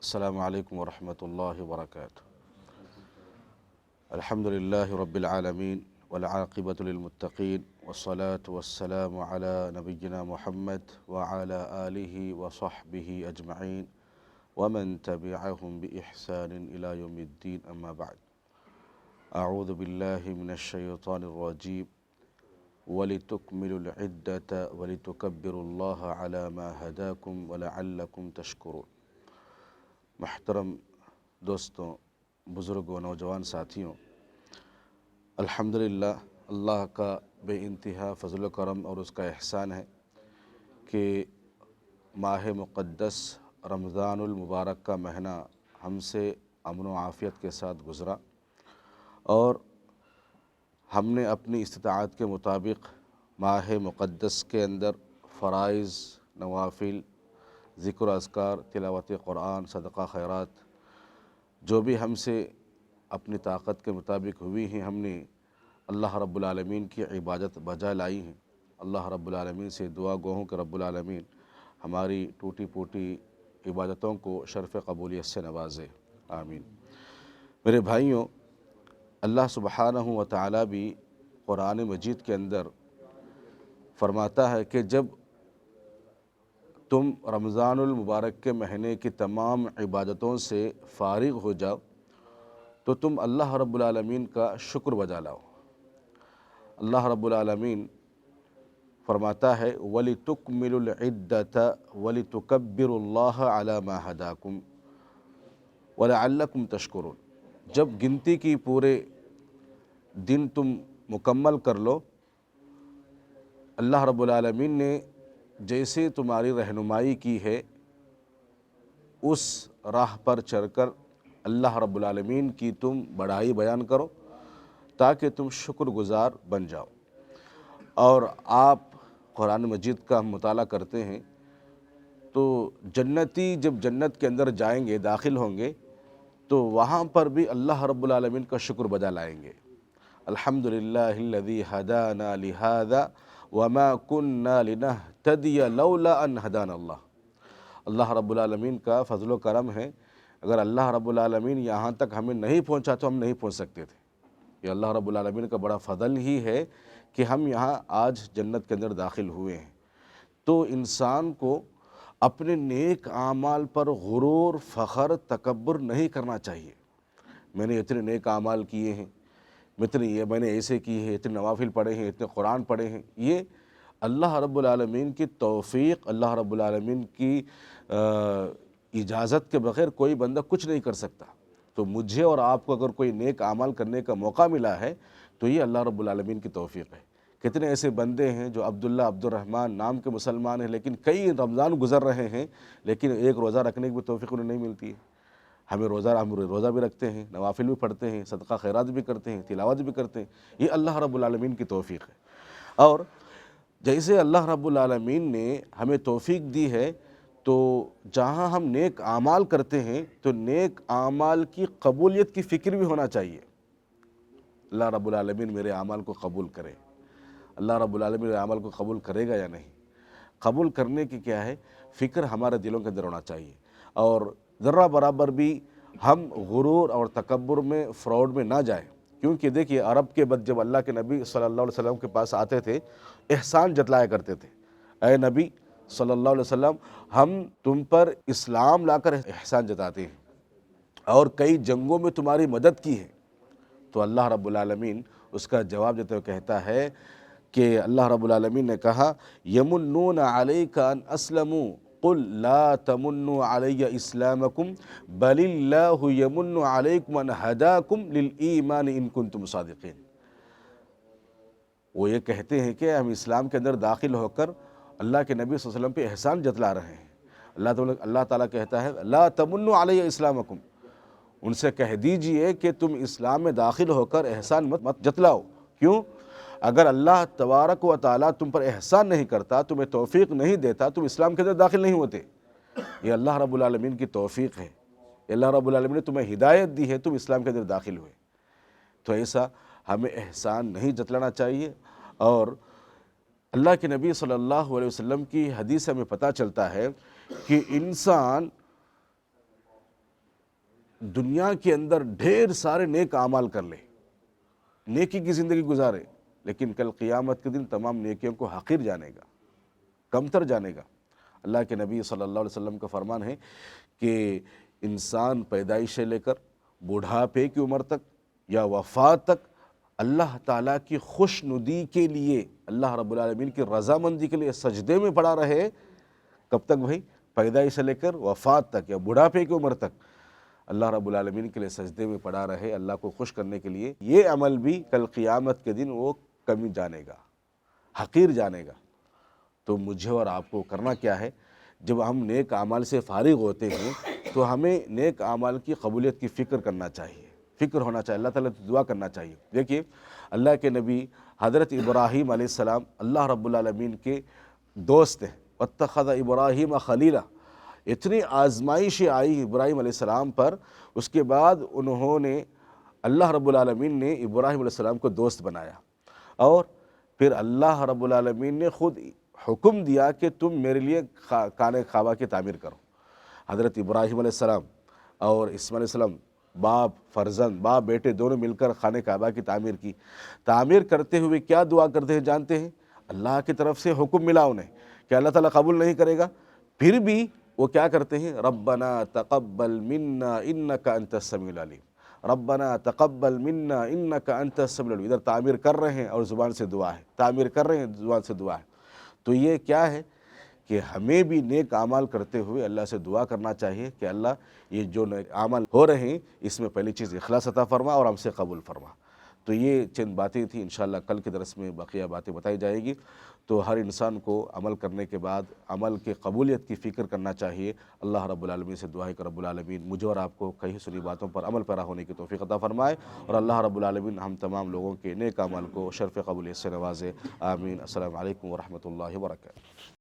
السلام علیکم ورحمۃ اللہ وبرکاتہ۔ الحمد للہ رب العالمین والعاقبۃ للمتقین والصلاة والسلام علی نبینا محمد وعلی آلہ وصحبہ اجمعین ومن تبعہم بإحسان الی یوم الدین، اما بعد۔ اعوذ باللہ من الشیطان الرجیم وَلِتُكْمِلُوا الْعِدَّةَ وَلِتُكَبِّرُوا اللَّهَ عَلَى مَا هَدَاكُمْ وَلَعَلَّكُمْ تَشْكُرُونَ۔ محترم دوستوں، بزرگوں، نوجوان ساتھیوں، الحمدللہ اللہ کا بے انتہا فضل و کرم اور اس کا احسان ہے کہ ماہ مقدس رمضان المبارک کا مہینہ ہم سے امن و عافیت کے ساتھ گزرا، اور ہم نے اپنی استطاعت کے مطابق ماہ مقدس کے اندر فرائض، نوافل، ذکر و اذکار، تلاوت قرآن، صدقہ خیرات جو بھی ہم سے اپنی طاقت کے مطابق ہوئی ہیں، ہم نے اللہ رب العالمین کی عبادت بجا لائی ہیں۔ اللہ رب العالمین سے دعا گو ہوں کہ رب العالمین ہماری ٹوٹی پوٹی عبادتوں کو شرف قبولیت سے نوازے، آمین۔ میرے بھائیوں، اللہ سبحانہ و تعالیٰ بھی قرآن مجید کے اندر فرماتا ہے کہ جب تم رمضان المبارک کے مہینے کی تمام عبادتوں سے فارغ ہو جاؤ تو تم اللہ رب العالمین کا شکر بجا لاؤ۔ اللہ رب العالمین فرماتا ہے وَلِتُكْمِلُوا الْعِدَّةَ وَلِتُكَبِّرُوا اللَّهَ عَلَى مَا هَدَاكُمْ وَلَعَلَّكُمْ تَشْكُرُونَ۔ جب گنتی کی پورے دن تم مکمل کر لو، اللہ رب العالمین نے جیسے تمہاری رہنمائی کی ہے اس راہ پر چل کر اللہ رب العالمین کی تم بڑائی بیان کرو تاکہ تم شکر گزار بن جاؤ۔ اور آپ قرآن مجید کا ہم مطالعہ کرتے ہیں تو جنتی جب جنت کے اندر جائیں گے، داخل ہوں گے، تو وہاں پر بھی اللہ رب العالمین کا شکر بجا لائیں گے۔ الحمدللہ الذی ہدانا لہذا وما کننا لنہتدی لولا ان ہدانا اللہ۔ اللہ رب العالمین کا فضل و کرم ہے، اگر اللہ رب العالمین یہاں تک ہمیں نہیں پہنچا تو ہم نہیں پہنچ سکتے تھے۔ یہ اللہ رب العالمین کا بڑا فضل ہی ہے کہ ہم یہاں آج جنت کے اندر داخل ہوئے ہیں۔ تو انسان کو اپنے نیک اعمال پر غرور، فخر، تکبر نہیں کرنا چاہیے۔ میں نے اتنے نیک اعمال کیے ہیں، میں نے ایسے کی ہے، اتنے نوافل پڑھے ہیں، اتنے قرآن پڑھے ہیں۔ یہ اللہ رب العالمین کی توفیق، اللہ رب العالمین کی اجازت کے بغیر کوئی بندہ کچھ نہیں کر سکتا۔ تو مجھے اور آپ کو اگر کوئی نیک اعمال کرنے کا موقع ملا ہے تو یہ اللہ رب العالمین کی توفیق ہے۔ کتنے ایسے بندے ہیں جو عبداللہ، عبد الرحمن نام کے مسلمان ہیں، لیکن کئی رمضان گزر رہے ہیں لیکن ایک روزہ رکھنے کی بھی توفیق انہیں نہیں ملتی ہے۔ ہم روزہ بھی رکھتے ہیں، نوافل بھی پڑھتے ہیں، صدقہ خیرات بھی کرتے ہیں، تلاوت بھی کرتے ہیں، یہ اللہ رب العالمین کی توفیق ہے۔ اور جیسے اللہ رب العالمین نے ہمیں توفیق دی ہے تو جہاں ہم نیک اعمال کرتے ہیں تو نیک اعمال کی قبولیت کی فکر بھی ہونا چاہیے۔ اللہ رب العالمین میرے اعمال کو قبول کرے، اللہ رب العالمین میرے اعمال کو قبول کرے گا یا نہیں۔ قبول کرنے کی کیا ہے فکر ہمارے دلوں کے اندر ہونا چاہیے، اور ذرہ برابر بھی ہم غرور اور تکبر میں، فراڈ میں نہ جائیں۔ کیونکہ دیکھیے عرب کے بعد جب اللہ کے نبی صلی اللہ علیہ وسلم کے پاس آتے تھے، احسان جتلایا کرتے تھے، اے نبی صلی اللہ علیہ وسلم، ہم تم پر اسلام لا کر احسان جتاتے ہیں اور کئی جنگوں میں تمہاری مدد کی ہے۔ تو اللہ رب العالمین اس کا جواب دیتے ہوئے کہتا ہے کہ اللہ رب العالمین نے کہا یمنون علیک ان اسلموا قل لا تمنوا علی اسلامکم بل اللہ یمن علیکم ان ہداکم للایمان ان کنتم صادقین۔ وہ یہ کہتے ہیں کہ ہم اسلام کے اندر داخل ہو کر اللہ کے نبی صلی اللہ علیہ وسلم پہ احسان جتلا رہے ہیں۔ اللہ تعالیٰ کہتا ہے لا تمنوا علی اسلامکم، ان سے کہہ دیجئے کہ تم اسلام میں داخل ہو کر احسان مت جتلاؤ۔ کیوں؟ اگر اللہ تبارک و تعالیٰ تم پر احسان نہیں کرتا، تمہیں توفیق نہیں دیتا، تم اسلام کے اندر داخل نہیں ہوتے۔ یہ اللہ رب العالمین کی توفیق ہے، اللہ رب العالمین نے تمہیں ہدایت دی ہے، تم اسلام کے اندر داخل ہوئے۔ تو ایسا ہمیں احسان نہیں جتلانا چاہیے۔ اور اللہ کے نبی صلی اللہ علیہ وسلم کی حدیث سے ہمیں پتہ چلتا ہے کہ انسان دنیا کے اندر ڈھیر سارے نیک اعمال کر لے، نیکی کی زندگی گزارے، لیکن کل قیامت کے دن تمام نیکیوں کو حقیر جانے گا، کمتر جانے گا۔ اللہ کے نبی صلی اللہ علیہ وسلم کا فرمان ہے کہ انسان پیدائش سے لے کر بوڑھاپے کی عمر تک یا وفات تک اللہ تعالیٰ کی خوش ندی کے لیے، اللہ رب العالمین کی رضامندی کے لیے سجدے میں پڑا رہے۔ کب تک بھائی؟ پیدائش سے لے کر وفات تک یا بڑھاپے کی عمر تک اللہ رب العالمین کے لیے سجدے میں پڑا رہے، اللہ کو خوش کرنے کے لیے، یہ عمل بھی کل قیامت کے دن وہ کمی جانے گا، حقیر جانے گا۔ تو مجھے اور آپ کو کرنا کیا ہے؟ جب ہم نیک اعمال سے فارغ ہوتے ہیں تو ہمیں نیک اعمال کی قبولیت کی فکر کرنا چاہیے، فکر ہونا چاہیے، اللہ تعالیٰ سے دعا کرنا چاہیے۔ دیکھیے اللہ کے نبی حضرت ابراہیم علیہ السلام اللہ رب العالمین کے دوست ہیں، واتخذ ابراہیم خلیلا، اتنی آزمائشیں آئی ابراہیم علیہ السلام پر، اس کے بعد انہوں نے، اللہ رب العالمین نے ابراہیم علیہ السلام کو دوست بنایا، اور پھر اللہ رب العالمین نے خود حکم دیا کہ تم میرے لیے خانہ کعبہ کی تعمیر کرو۔ حضرت ابراہیم علیہ السلام اور اسماعیل علیہ السلام، باپ فرزند، باپ بیٹے دونوں مل کر خانہ کعبہ کی تعمیر کی۔ تعمیر کرتے ہوئے کیا دعا کرتے ہیں جانتے ہیں؟ اللہ کی طرف سے حکم ملا انہیں کہ اللہ تعالیٰ قبول نہیں کرے گا، پھر بھی وہ کیا کرتے ہیں؟ ربنا تقبل منا انک انت السمیع العلیم، ربنا تقبل منا انک انت السمیع العلیم۔ ادھر تعمیر کر رہے ہیں اور زبان سے دعا ہے، تعمیر کر رہے ہیں زبان سے دعا ہے۔ تو یہ کیا ہے کہ ہمیں بھی نیک اعمال کرتے ہوئے اللہ سے دعا کرنا چاہیے کہ اللہ یہ جو نیک اعمال ہو رہے ہیں اس میں پہلی چیز اخلاص عطا فرما اور ہم سے قبول فرما۔ تو یہ چند باتیں تھیں، انشاءاللہ کل کے درس میں بقیہ باتیں بتائی جائے گی۔ تو ہر انسان کو عمل کرنے کے بعد عمل کے قبولیت کی فکر کرنا چاہیے۔ اللہ رب العالمین سے دعا ہے کہ رب العالمین مجھے اور آپ کو کہی سنی باتوں پر عمل پیرا ہونے کی توفیق عطا فرمائے، اور اللہ رب العالمین ہم تمام لوگوں کے نیک اعمال کو شرف قبولیت سے نوازے، آمین۔ السلام علیکم ورحمۃ اللہ وبرکاتہ۔